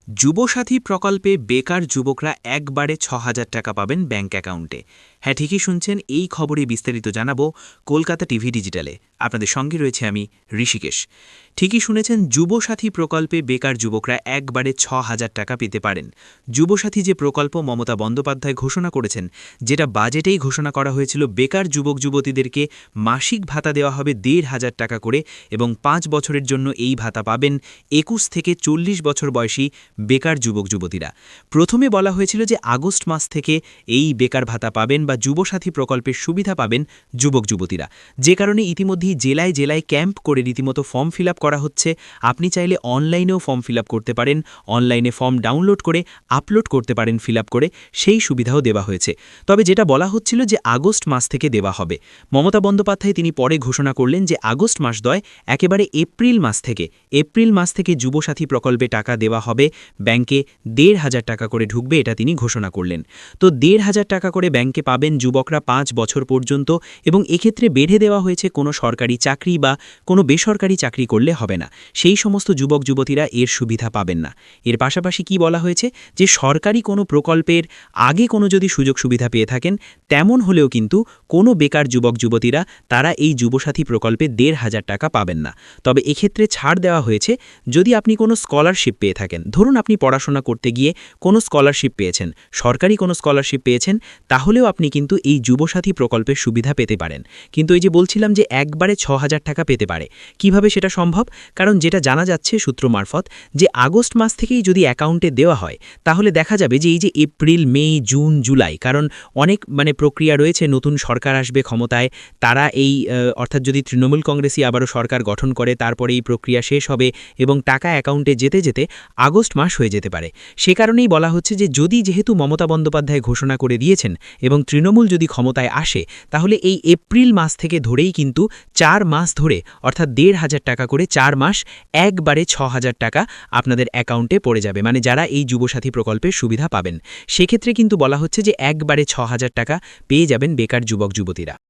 যুবসাথী প্রকল্পে বেকার যুবকরা একবারে ৬,০০০ টাকা পাবেন ব্যাংক অ্যাকাউন্টে। হ্যাঁ, ঠিকই শুনছেন, এই খবরে বিস্তারিত জানাবো কলকাতা টিভি ডিজিটালে। আপনাদের সঙ্গে রয়েছে আমি ঋষিকেশ। ঠিকই শুনেছেন, যুবসাথী প্রকল্পে বেকার যুবকরা একবারে ৬,০০০ টাকা পেতে পারেন। যুবসাথী যে প্রকল্প মমতা বন্দ্যোপাধ্যায় ঘোষণা করেছেন, যেটা বাজেটেই ঘোষণা করা হয়েছিল, বেকার যুবক যুবতীদেরকে মাসিক ভাতা দেওয়া হবে ১,৫০০ টাকা করে এবং ৫ বছরের জন্য এই ভাতা পাবেন ২১ থেকে ৪০ বছর বয়সী বেকার যুবক যুবতীরা। প্রথমে বলা হয়েছিল যে আগস্ট মাস থেকে এই বেকার ভাতা পাবেন বা যুবসাথী প্রকল্পের সুবিধা পাবেন যুবক যুবতীরা, যে কারণে ইতিমধ্যেই জেলায় জেলায় ক্যাম্প করে রীতিমতো ফর্ম ফিল করা হচ্ছে। আপনি চাইলে অনলাইনেও ফর্ম ফিল করতে পারেন, অনলাইনে ফর্ম ডাউনলোড করে আপলোড করতে পারেন ফিল করে, সেই সুবিধাও দেওয়া হয়েছে। তবে যেটা বলা হচ্ছিল যে আগস্ট মাস থেকে দেওয়া হবে, মমতা বন্দ্যোপাধ্যায় তিনি পরে ঘোষণা করলেন যে আগস্ট মাস নয়, একেবারে এপ্রিল মাস থেকে যুবসাথী প্রকল্পে টাকা দেওয়া হবে। ব্যাংকে ১,৫০০ টাকা করে ঢুকবে, এটা তিনি ঘোষণা করলেন। তো ১,৫০০ টাকা করে ব্যাংকে পাবেন যুবকরা ৫ বছর পর্যন্ত, এবং এক্ষেত্রে বেঁধে দেওয়া হয়েছে কোনো সরকারি চাকরি বা কোনো বেসরকারি চাকরি করলে হবে না, সেই সমস্ত যুবক যুবতীরা এর সুবিধা পাবেন না। এর পাশাপাশি কি বলা হয়েছে যে সরকারি কোনো প্রকল্পের আগে কোনো যদি সুযোগ সুবিধা পেয়ে থাকেন, তেমন হলেও কিন্তু কোনো বেকার যুবক যুবতীরা তারা এই যুবসাথী প্রকল্পে ১,৫০০ টাকা পাবেন না। তবে এক্ষেত্রে ছাড় দেওয়া হয়েছে যদি আপনি কোনো স্কলারশিপ পেয়ে থাকেন। ধরুন আপনি পড়াশোনা করতে গিয়ে কোনো স্কলারশিপ পেয়েছেন, সরকারি কোনো স্কলারশিপ পেয়েছেন, তাহলেও আপনি কিন্তু এই যুবসাথী প্রকল্পের সুবিধা পেতে পারেন। কিন্তু এই যে বলছিলাম যে একবারে ৬,০০০ টাকা পেতে পারে, কিভাবে সেটা সম্ভব? কারণ যেটা জানা যাচ্ছে সূত্র মারফত, যে আগস্ট মাস থেকেই যদি অ্যাকাউন্টে দেওয়া হয়, তাহলে দেখা যাবে যে এই যে এপ্রিল, মে, জুন, জুলাই, কারণ অনেক প্রক্রিয়া রয়েছে, নতুন সরকার আসবে ক্ষমতায়, তারা এই অর্থাৎ যদি তৃণমূল কংগ্রেসই আবারও সরকার গঠন করে, তারপরে এই প্রক্রিয়া শেষ হবে এবং টাকা অ্যাকাউন্টে যেতে যেতে আগস্ট মাস হয়ে যেতে পারে। সে কারণেই বলা হচ্ছে যে যেহেতু মমতা বন্দ্যোপাধ্যায় ঘোষণা করে দিয়েছেন এবং তৃণমূল যদি ক্ষমতায় আসে, তাহলে এই এপ্রিল মাস থেকে ধরেই কিন্তু ৪ মাস ধরে, অর্থাৎ ১,৫০০ টাকা করে ৪ মাস একবারে ৬,০০০ টাকা আপনাদের অ্যাকাউন্টে পড়ে যাবে, মানে যারা এই যুবসাথী প্রকল্পের সুবিধা পাবেন। সেক্ষেত্রে কিন্তু বলা হচ্ছে যে একবারে ৬,০০০ টাকা পেয়ে যাবেন বেকার যুবক যুবতীরা।